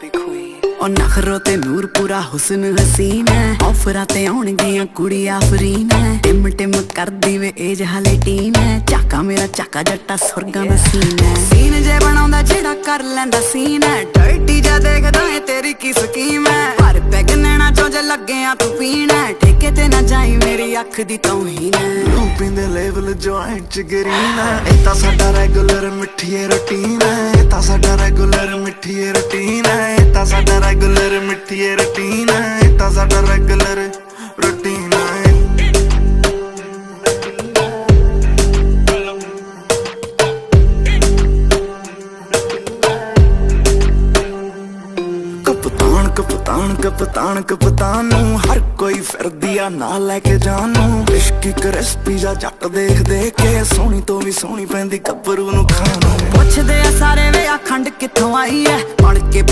be queen। ओ नखरों ते नूर पूरा हुस्न हसीन है, ऑफरां ते आउणगियां कुड़ियां फरीन है। टिम टिम करदी वे एज हाले टीन है, झाका मेरा झाका जट्टा सुरगां दा सीन है। सीन जे बनाउंदा जेड़ा कर लैंदा सीन है, डर्टी जा देखदा है तेरी की स्कीम है। पर पैग नैना चों जे लग्गियां तू पीना है, ठेके ते ना जाई मेरी अख दी तौहीन है। तू पींदे लेवल जॉइंट च ग्रीन है, ए तां साडा रेगुलर मिठीए रूटीन है। ए तां साडा रेगुलर मिठीए रूटीन है। ए तां साडा रेगुलर मिठीए रूटीन है। ए तां साडा रेगुलर रूटीन है। कप्तान कप्तान कप्तान कप्तान नूं हर कोई फिरदी आ ना लैके जानू। इश्क क्रिस्पी जा जट देख देख के सोहनी तो भी सोहनी पैंदी गब्बरू नूं खाना। पुछदे आ सारे वे आ खंड कित्थों आई है, बण के